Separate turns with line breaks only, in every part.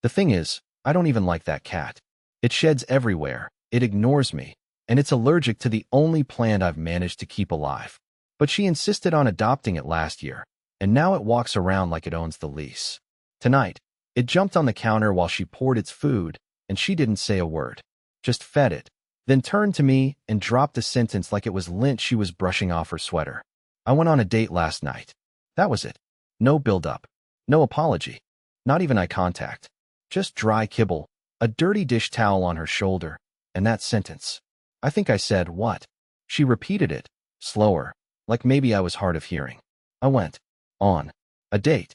The thing is, I don't even like that cat. It sheds everywhere, it ignores me, and it's allergic to the only plant I've managed to keep alive. But she insisted on adopting it last year, and now it walks around like it owns the lease. Tonight, it jumped on the counter while she poured its food, and she didn't say a word. Just fed it, then turned to me and dropped a sentence like it was lint she was brushing off her sweater. I went on a date last night. That was it. No build-up. No apology. Not even eye contact. Just dry kibble, a dirty dish towel on her shoulder, and that sentence. I think I said, "What?" She repeated it, slower, like maybe I was hard of hearing. I went on a date.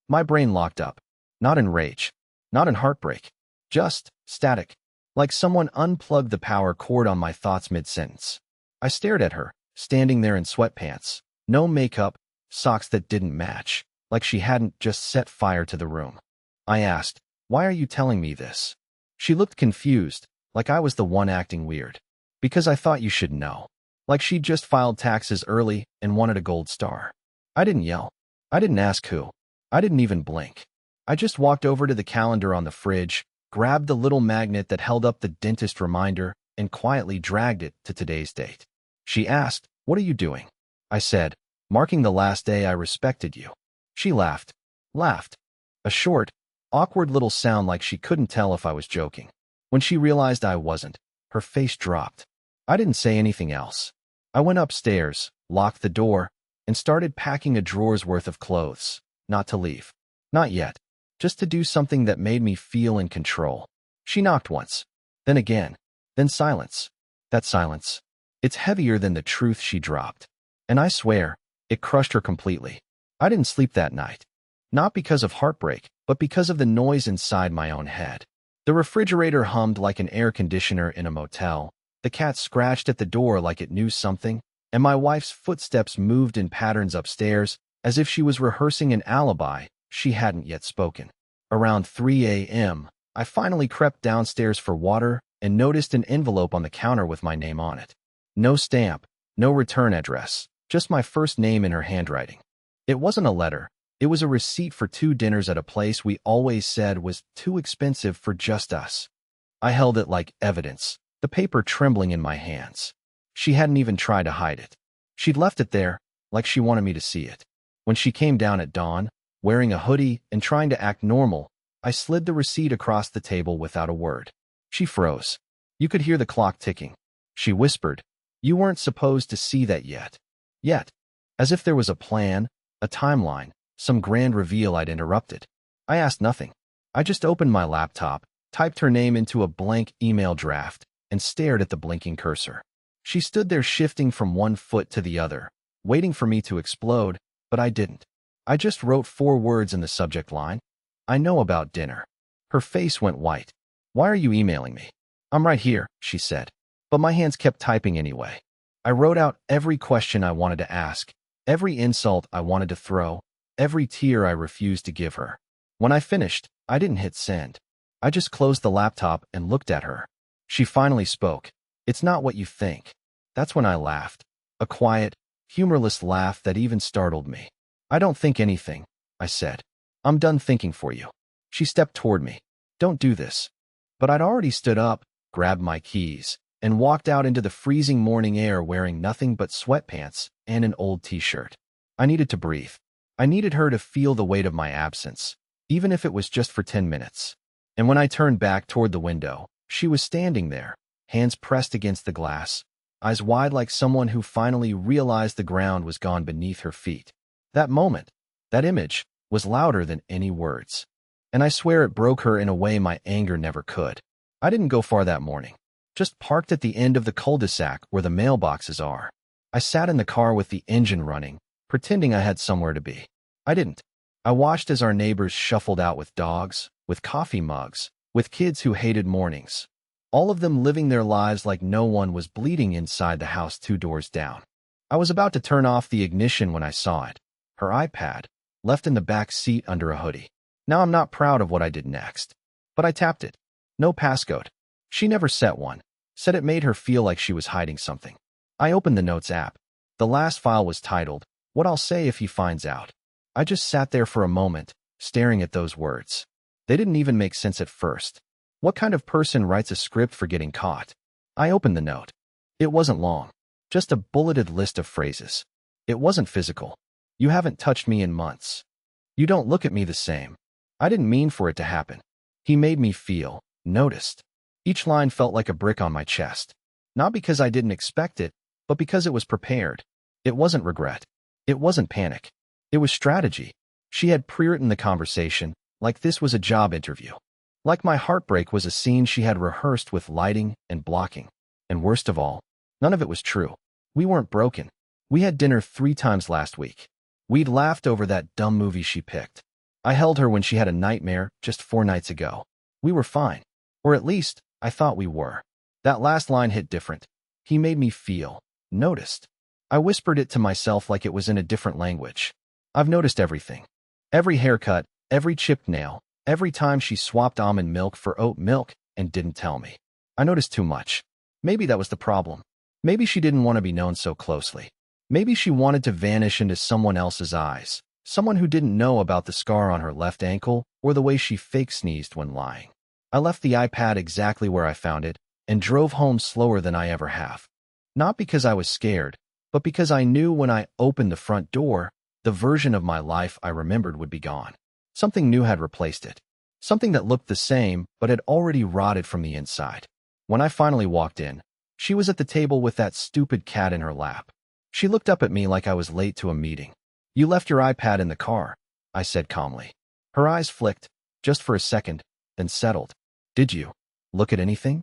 My brain locked up. Not in rage. Not in heartbreak. Just static. Like someone unplugged the power cord on my thoughts mid-sentence. I stared at her, standing there in sweatpants. No makeup, socks that didn't match, like she hadn't just set fire to the room. I asked, "Why are you telling me this?" She looked confused, like I was the one acting weird. "Because I thought you should know." Like she'd just filed taxes early and wanted a gold star. I didn't yell. I didn't ask who. I didn't even blink. I just walked over to the calendar on the fridge, grabbed the little magnet that held up the dentist reminder, and quietly dragged it to today's date. She asked, "What are you doing?" I said, "Marking the last day I respected you." She laughed. Laughed. A short, awkward little sound like she couldn't tell if I was joking. When she realized I wasn't, her face dropped. I didn't say anything else. I went upstairs, locked the door, and started packing a drawer's worth of clothes. Not to leave. Not yet. Just to do something that made me feel in control. She knocked once. Then again. Then silence. That silence. It's heavier than the truth she dropped. And I swear, it crushed her completely. I didn't sleep that night. Not because of heartbreak, but because of the noise inside my own head. The refrigerator hummed like an air conditioner in a motel. The cat scratched at the door like it knew something, and my wife's footsteps moved in patterns upstairs as if she was rehearsing an alibi she hadn't yet spoken. Around 3 a.m., I finally crept downstairs for water and noticed an envelope on the counter with my name on it. No stamp, no return address, just my first name in her handwriting. It wasn't a letter. It was a receipt for 2 dinners at a place we always said was too expensive for just us. I held it like evidence, the paper trembling in my hands. She hadn't even tried to hide it. She'd left it there, like she wanted me to see it. When she came down at dawn, wearing a hoodie and trying to act normal, I slid the receipt across the table without a word. She froze. You could hear the clock ticking. She whispered, "You weren't supposed to see that yet." Yet. As if there was a plan, a timeline, some grand reveal I'd interrupted. I asked nothing. I just opened my laptop, typed her name into a blank email draft, and stared at the blinking cursor. She stood there shifting from one foot to the other, waiting for me to explode, but I didn't. I just wrote 4 words in the subject line. "I know about dinner." Her face went white. "Why are you emailing me?" "I'm right here," she said. But my hands kept typing anyway. I wrote out every question I wanted to ask, every insult I wanted to throw, every tear I refused to give her. When I finished, I didn't hit send. I just closed the laptop and looked at her. She finally spoke. "It's not what you think." That's when I laughed. A quiet, humorless laugh that even startled me. "I don't think anything," I said. "I'm done thinking for you." She stepped toward me. "Don't do this." But I'd already stood up, grabbed my keys, and walked out into the freezing morning air wearing nothing but sweatpants and an old t-shirt. I needed to breathe. I needed her to feel the weight of my absence, even if it was just for 10 minutes. And when I turned back toward the window, she was standing there, hands pressed against the glass, eyes wide like someone who finally realized the ground was gone beneath her feet. That moment, that image, was louder than any words. And I swear it broke her in a way my anger never could. I didn't go far that morning. Just parked at the end of the cul-de-sac where the mailboxes are. I sat in the car with the engine running, pretending I had somewhere to be. I didn't. I watched as our neighbors shuffled out with dogs, with coffee mugs, with kids who hated mornings. All of them living their lives like no one was bleeding inside the house 2 doors down. I was about to turn off the ignition when I saw it. Her iPad, left in the back seat under a hoodie. Now I'm not proud of what I did next. But I tapped it. No passcode. She never set one. Said it made her feel like she was hiding something. I opened the Notes app. The last file was titled, "What I'll Say If He Finds Out." I just sat there for a moment, staring at those words. They didn't even make sense at first. What kind of person writes a script for getting caught? I opened the note. It wasn't long. Just a bulleted list of phrases. It wasn't physical. You haven't touched me in months. You don't look at me the same. I didn't mean for it to happen. He made me feel noticed. Each line felt like a brick on my chest. Not because I didn't expect it, but because it was prepared. It wasn't regret. It wasn't panic. It was strategy. She had pre-written the conversation, like this was a job interview. Like my heartbreak was a scene she had rehearsed with lighting and blocking. And worst of all, none of it was true. We weren't broken. We had dinner 3 times last week. We'd laughed over that dumb movie she picked. I held her when she had a nightmare just 4 nights ago. We were fine. Or at least, I thought we were. That last line hit different. He made me feel noticed. I whispered it to myself like it was in a different language. I've noticed everything. Every haircut, every chipped nail, every time she swapped almond milk for oat milk and didn't tell me. I noticed too much. Maybe that was the problem. Maybe she didn't want to be known so closely. Maybe she wanted to vanish into someone else's eyes, someone who didn't know about the scar on her left ankle or the way she fake sneezed when lying. I left the iPad exactly where I found it and drove home slower than I ever have. Not because I was scared, but because I knew when I opened the front door, the version of my life I remembered would be gone. Something new had replaced it. Something that looked the same, but had already rotted from the inside. When I finally walked in, she was at the table with that stupid cat in her lap. She looked up at me like I was late to a meeting. You left your iPad in the car, I said calmly. Her eyes flicked, just for a second, then settled. Did you look at anything?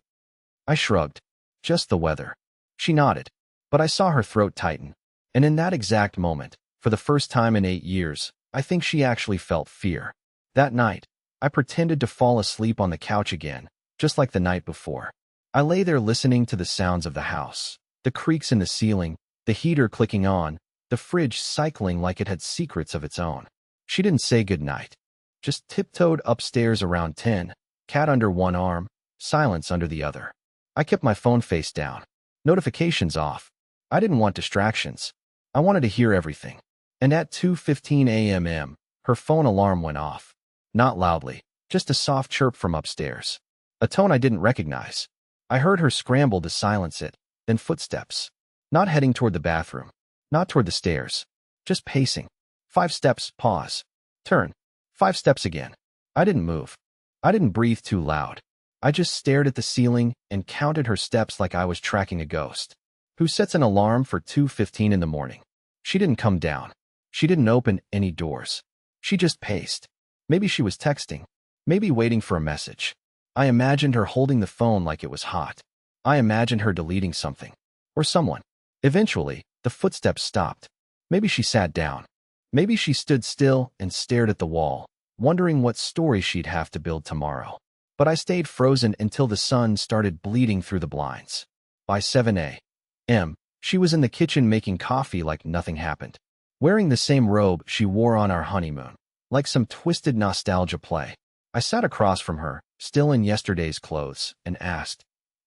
I shrugged. Just the weather. She nodded, but I saw her throat tighten. And in that exact moment, for the first time in 8 years, I think she actually felt fear. That night, I pretended to fall asleep on the couch again, just like the night before. I lay there listening to the sounds of the house, the creaks in the ceiling, the heater clicking on, the fridge cycling like it had secrets of its own. She didn't say goodnight. Just tiptoed upstairs around 10, cat under one arm, silence under the other. I kept my phone face down, notifications off. I didn't want distractions. I wanted to hear everything. And at 2:15 a.m., her phone alarm went off. Not loudly, just a soft chirp from upstairs. A tone I didn't recognize. I heard her scramble to silence it, then footsteps. Not heading toward the bathroom, not toward the stairs, just pacing. 5 steps, pause. Turn. 5 steps again. I didn't move. I didn't breathe too loud. I just stared at the ceiling and counted her steps like I was tracking a ghost. Who sets an alarm for 2:15 in the morning? She didn't come down. She didn't open any doors. She just paced. Maybe she was texting. Maybe waiting for a message. I imagined her holding the phone like it was hot. I imagined her deleting something. Or someone. Eventually, the footsteps stopped. Maybe she sat down. Maybe she stood still and stared at the wall, wondering what story she'd have to build tomorrow. But I stayed frozen until the sun started bleeding through the blinds. By 7 a.m., she was in the kitchen making coffee like nothing happened, wearing the same robe she wore on our honeymoon, like some twisted nostalgia play. I sat across from her, still in yesterday's clothes, and asked,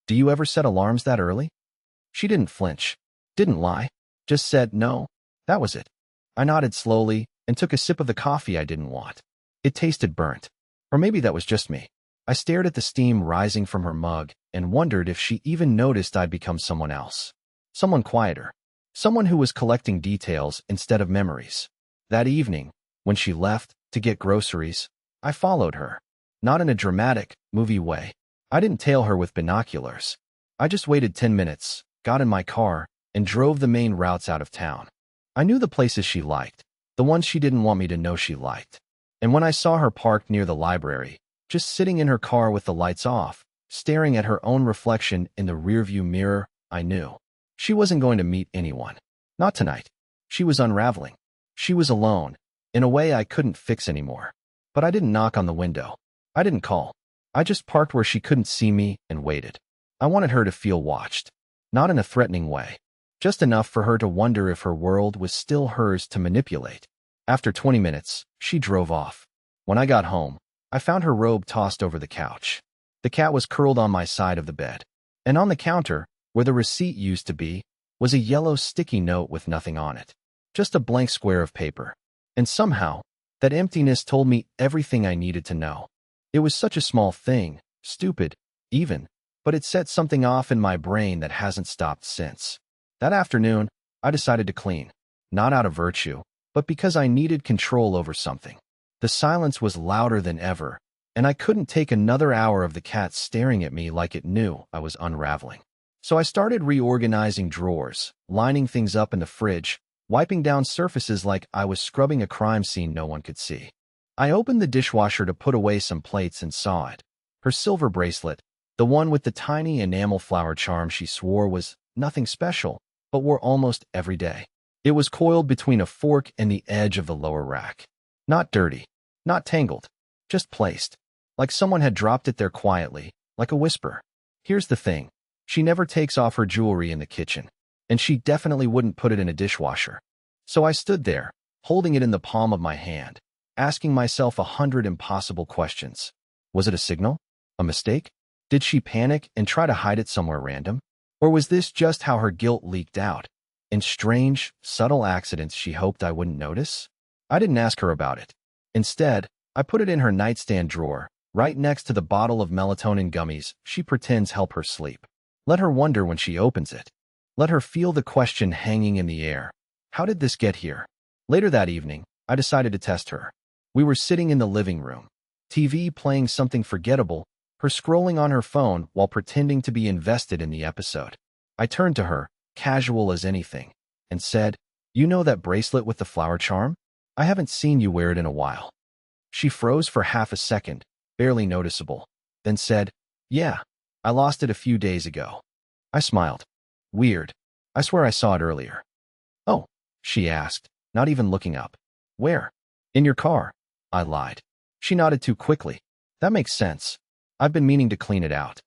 "Do you ever set alarms that early?" She didn't flinch, didn't lie, just said no. That was it. I nodded slowly and took a sip of the coffee I didn't want. It tasted burnt. Or maybe that was just me. I stared at the steam rising from her mug and wondered if she even noticed I'd become someone else. Someone quieter. Someone who was collecting details instead of memories. That evening, when she left to get groceries, I followed her. Not in a dramatic, movie way. I didn't tail her with binoculars. I just waited 10 minutes, got in my car, and drove the main routes out of town. I knew the places she liked, the ones she didn't want me to know she liked. And when I saw her parked near the library, just sitting in her car with the lights off, staring at her own reflection in the rearview mirror, I knew. She wasn't going to meet anyone. Not tonight. She was unraveling. She was alone, in a way I couldn't fix anymore. But I didn't knock on the window. I didn't call. I just parked where she couldn't see me and waited. I wanted her to feel watched. Not in a threatening way. Just enough for her to wonder if her world was still hers to manipulate. After 20 minutes, she drove off. When I got home, I found her robe tossed over the couch. The cat was curled on my side of the bed. And on the counter, where the receipt used to be, was a yellow sticky note with nothing on it. Just a blank square of paper. And somehow, that emptiness told me everything I needed to know. It was such a small thing, stupid, even, but it set something off in my brain that hasn't stopped since. That afternoon, I decided to clean, not out of virtue, but because I needed control over something. The silence was louder than ever, and I couldn't take another hour of the cat staring at me like it knew I was unraveling. So I started reorganizing drawers, lining things up in the fridge, wiping down surfaces like I was scrubbing a crime scene no one could see. I opened the dishwasher to put away some plates and saw it. Her silver bracelet, the one with the tiny enamel flower charm she swore was nothing special, but wore almost every day. It was coiled between a fork and the edge of the lower rack. Not dirty, not tangled, just placed, like someone had dropped it there quietly, like a whisper. Here's the thing. She never takes off her jewelry in the kitchen, and she definitely wouldn't put it in a dishwasher. So I stood there, holding it in the palm of my hand, asking myself 100 impossible questions. Was it a signal? A mistake? Did she panic and try to hide it somewhere random? Or was this just how her guilt leaked out, in strange, subtle accidents she hoped I wouldn't notice? I didn't ask her about it. Instead, I put it in her nightstand drawer, right next to the bottle of melatonin gummies she pretends help her sleep. Let her wonder when she opens it. Let her feel the question hanging in the air. How did this get here? Later that evening, I decided to test her. We were sitting in the living room, TV playing something forgettable, her scrolling on her phone while pretending to be invested in the episode. I turned to her, casual as anything, and said, "You know that bracelet with the flower charm? I haven't seen you wear it in a while." She froze for half a second, barely noticeable, then said, "Yeah, I lost it a few days ago." I smiled. "Weird. I swear I saw it earlier." "Oh," she asked, not even looking up. "Where?" "In your car." I lied. She nodded too quickly. "That makes sense. I've been meaning to clean it out."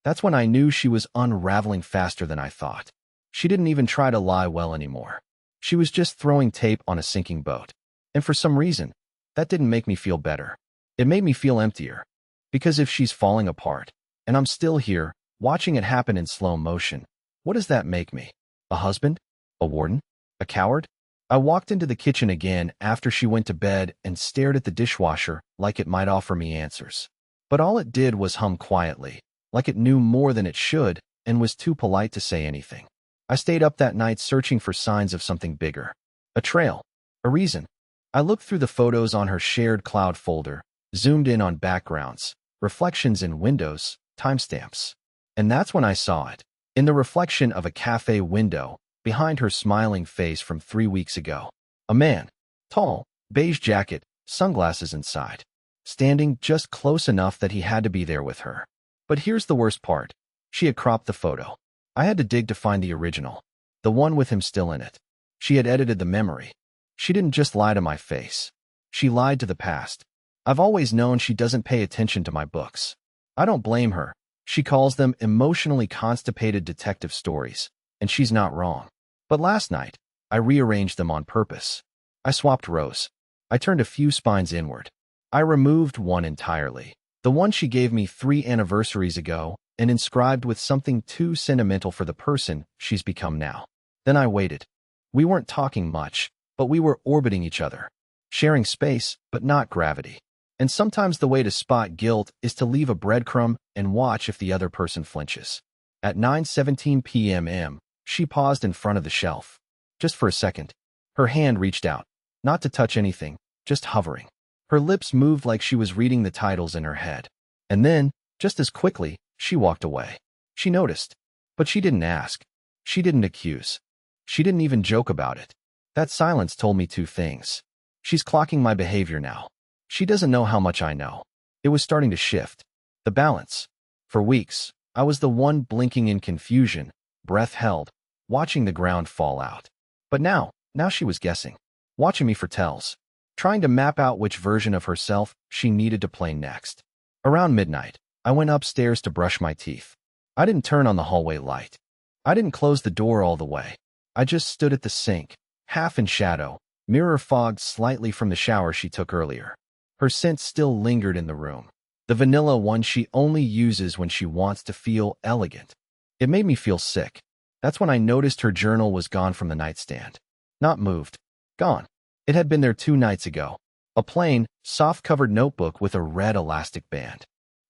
That's when I knew she was unraveling faster than I thought. She didn't even try to lie well anymore. She was just throwing tape on a sinking boat. And for some reason, that didn't make me feel better. It made me feel emptier. Because if she's falling apart, and I'm still here, watching it happen in slow motion, what does that make me? A husband? A warden? A coward? I walked into the kitchen again after she went to bed and stared at the dishwasher like it might offer me answers. But all it did was hum quietly, like it knew more than it should and was too polite to say anything. I stayed up that night searching for signs of something bigger. A trail. A reason. I looked through the photos on her shared cloud folder, zoomed in on backgrounds, reflections in windows, timestamps. And that's when I saw it. In the reflection of a cafe window, behind her smiling face from 3 weeks ago. A man. Tall, beige jacket, sunglasses inside. Standing just close enough that he had to be there with her. But here's the worst part. She had cropped the photo. I had to dig to find the original. The one with him still in it. She had edited the memory. She didn't just lie to my face. She lied to the past. I've always known she doesn't pay attention to my books. I don't blame her. She calls them emotionally constipated detective stories, and she's not wrong. But last night, I rearranged them on purpose. I swapped rows. I turned a few spines inward. I removed one entirely, the one she gave me 3 anniversaries ago, and inscribed with something too sentimental for the person she's become now. Then I waited. We weren't talking much, but we were orbiting each other, sharing space, but not gravity. And sometimes the way to spot guilt is to leave a breadcrumb and watch if the other person flinches. At 9:17 p.m., she paused in front of the shelf. Just for a second. Her hand reached out, not to touch anything, just hovering. Her lips moved like she was reading the titles in her head. And then, just as quickly, she walked away. She noticed, but she didn't ask. She didn't accuse. She didn't even joke about it. That silence told me 2 things. She's clocking my behavior now. She doesn't know how much I know. It was starting to shift. The balance. For weeks, I was the one blinking in confusion, breath held, watching the ground fall out. But now she was guessing, watching me for tells, trying to map out which version of herself she needed to play next. Around midnight, I went upstairs to brush my teeth. I didn't turn on the hallway light. I didn't close the door all the way. I just stood at the sink, half in shadow, mirror fogged slightly from the shower she took earlier. Her scent still lingered in the room. The vanilla one she only uses when she wants to feel elegant. It made me feel sick. That's when I noticed her journal was gone from the nightstand. Not moved. Gone. It had been there 2 nights ago. A plain, soft-covered notebook with a red elastic band.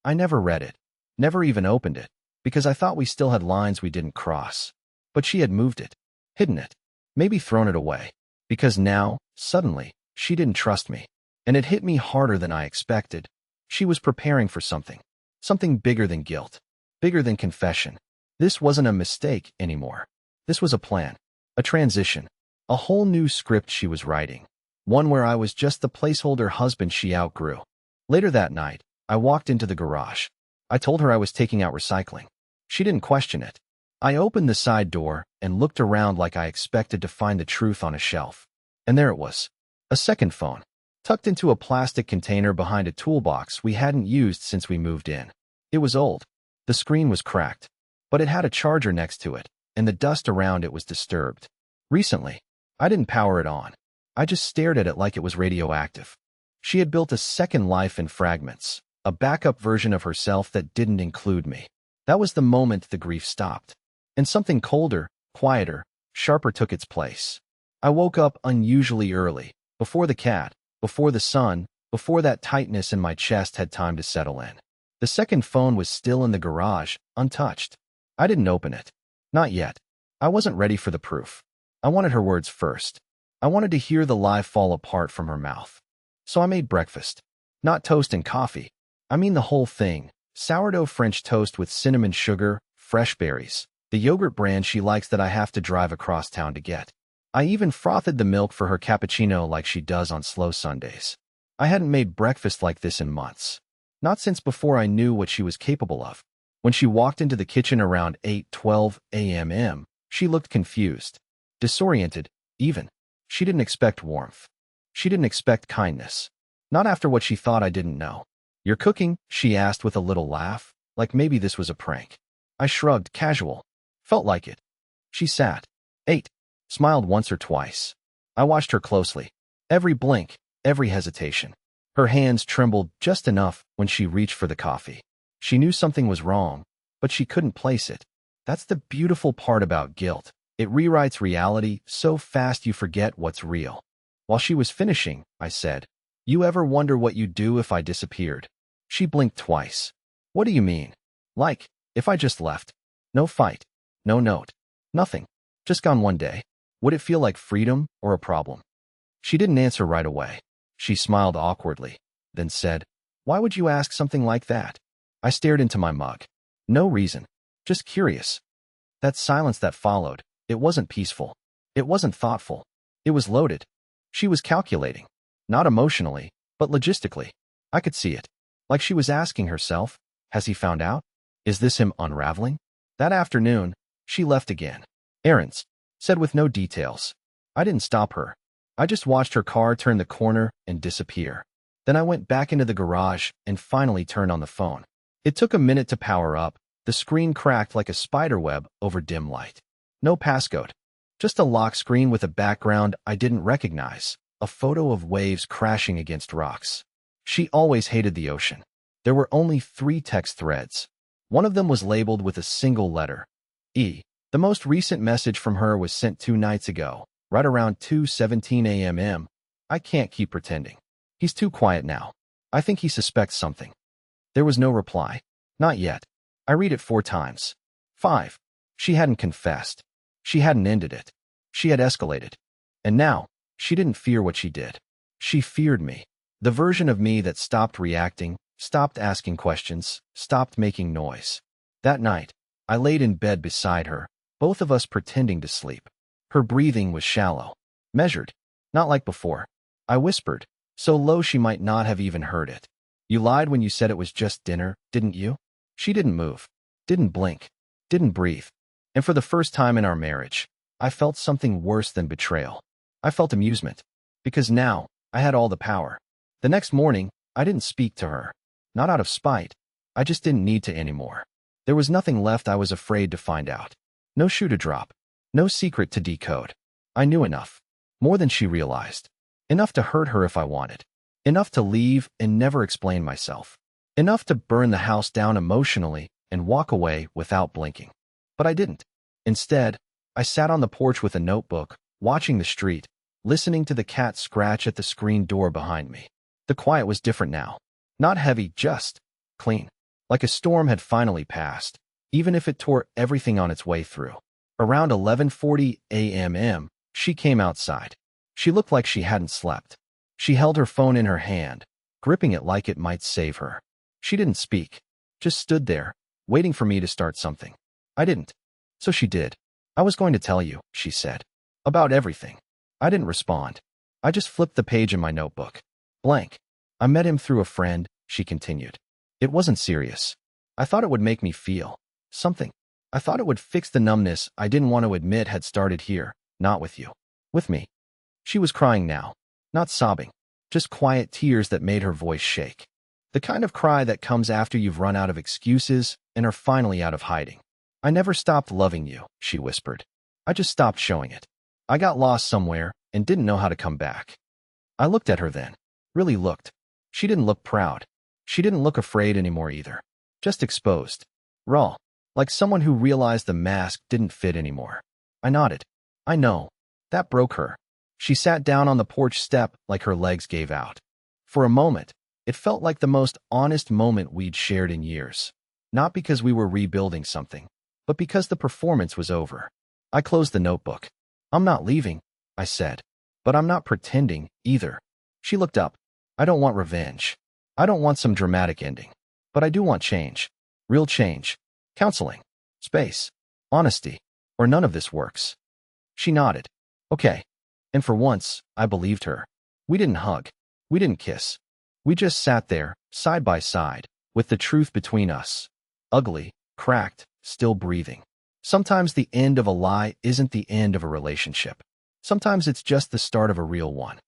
I never read it, never even opened it, because I thought we still had lines we didn't cross. But she had moved it, hidden it, maybe thrown it away, because now, suddenly, she didn't trust me. And it hit me harder than I expected. She was preparing for something. Something bigger than guilt. Bigger than confession. This wasn't a mistake anymore. This was a plan. A transition. A whole new script she was writing. One where I was just the placeholder husband she outgrew. Later that night, I walked into the garage. I told her I was taking out recycling. She didn't question it. I opened the side door and looked around like I expected to find the truth on a shelf. And there it was. A second phone, tucked into a plastic container behind a toolbox we hadn't used since we moved in. It was old. The screen was cracked, but it had a charger next to it, and the dust around it was disturbed. Recently, I didn't power it on. I just stared at it like it was radioactive. She had built a second life in fragments, a backup version of herself that didn't include me. That was the moment the grief stopped. And something colder, quieter, sharper took its place. I woke up unusually early, before the cat, before the sun, before that tightness in my chest had time to settle in. The second phone was still in the garage, untouched. I didn't open it. Not yet. I wasn't ready for the proof. I wanted her words first. I wanted to hear the lie fall apart from her mouth. So I made breakfast. Not toast and coffee. I mean the whole thing. Sourdough French toast with cinnamon sugar, fresh berries, the yogurt brand she likes that I have to drive across town to get. I even frothed the milk for her cappuccino like she does on slow Sundays. I hadn't made breakfast like this in months. Not since before I knew what she was capable of. When she walked into the kitchen around 8:12 a.m., she looked confused, disoriented, even. She didn't expect warmth. She didn't expect kindness. Not after what she thought I didn't know. "You're cooking?" she asked with a little laugh, like maybe this was a prank. I shrugged, casual. Felt like it. She sat, ate, smiled once or twice. I watched her closely. Every blink, every hesitation. Her hands trembled just enough when she reached for the coffee. She knew something was wrong, but she couldn't place it. That's the beautiful part about guilt. It rewrites reality so fast you forget what's real. While she was finishing, I said, "You ever wonder what you'd do if I disappeared?" She blinked twice. "What do you mean?" "Like, if I just left. No fight. No note. Nothing. Just gone one day. Would it feel like freedom or a problem?" She didn't answer right away. She smiled awkwardly, then said, "Why would you ask something like that?" I stared into my mug. No reason. Just curious. That silence that followed, it wasn't peaceful. It wasn't thoughtful. It was loaded. She was calculating. Not emotionally, but logistically. I could see it. Like she was asking herself, has he found out? Is this him unraveling? That afternoon, she left again. "Errands," said with no details. I didn't stop her. I just watched her car turn the corner and disappear. Then I went back into the garage and finally turned on the phone. It took a minute to power up. The screen cracked like a spider web over dim light. No passcode. Just a lock screen with a background I didn't recognize. A photo of waves crashing against rocks. She always hated the ocean. There were only 3 text threads. One of them was labeled with a single letter, E. The most recent message from her was sent 2 nights ago, right around 2:17 a.m. I can't keep pretending. He's too quiet now. I think he suspects something. There was no reply. Not yet. I read it 4 times. 5. She hadn't confessed. She hadn't ended it. She had escalated. And now, she didn't fear what she did. She feared me. The version of me that stopped reacting, stopped asking questions, stopped making noise. That night, I laid in bed beside her, both of us pretending to sleep. Her breathing was shallow, measured, not like before. I whispered, so low she might not have even heard it. "You lied when you said it was just dinner, didn't you?" She didn't move, didn't blink, didn't breathe. And for the first time in our marriage, I felt something worse than betrayal. I felt amusement, because now I had all the power. The next morning, I didn't speak to her. Not out of spite. I just didn't need to anymore. There was nothing left I was afraid to find out. No shoe to drop. No secret to decode. I knew enough. More than she realized. Enough to hurt her if I wanted. Enough to leave and never explain myself. Enough to burn the house down emotionally and walk away without blinking. But I didn't. Instead, I sat on the porch with a notebook, watching the street, listening to the cat scratch at the screen door behind me. The quiet was different now. Not heavy, just clean. Like a storm had finally passed, even if it tore everything on its way through. Around 11:40 a.m., she came outside. She looked like she hadn't slept. She held her phone in her hand, gripping it like it might save her. She didn't speak, just stood there, waiting for me to start something. I didn't. So she did. I was going to tell you, she said. About everything. I didn't respond. I just flipped the page in my notebook. Blank. I met him through a friend, she continued. It wasn't serious. I thought it would make me feel something. I thought it would fix the numbness I didn't want to admit had started here, not with you. With me. She was crying now. Not sobbing. Just quiet tears that made her voice shake. The kind of cry that comes after you've run out of excuses and are finally out of hiding. I never stopped loving you, she whispered. I just stopped showing it. I got lost somewhere and didn't know how to come back. I looked at her then. Really looked. She didn't look proud. She didn't look afraid anymore either. Just exposed. Raw. Like someone who realized the mask didn't fit anymore. I nodded. I know. That broke her. She sat down on the porch step like her legs gave out. For a moment, it felt like the most honest moment we'd shared in years. Not because we were rebuilding something, but because the performance was over. I closed the notebook. I'm not leaving, I said. But I'm not pretending, either. She looked up. I don't want revenge. I don't want some dramatic ending. But I do want change. Real change. Counseling. Space. Honesty. Or none of this works. She nodded. Okay. And for once, I believed her. We didn't hug. We didn't kiss. We just sat there, side by side, with the truth between us. Ugly, cracked, still breathing. Sometimes the end of a lie isn't the end of a relationship. Sometimes it's just the start of a real one.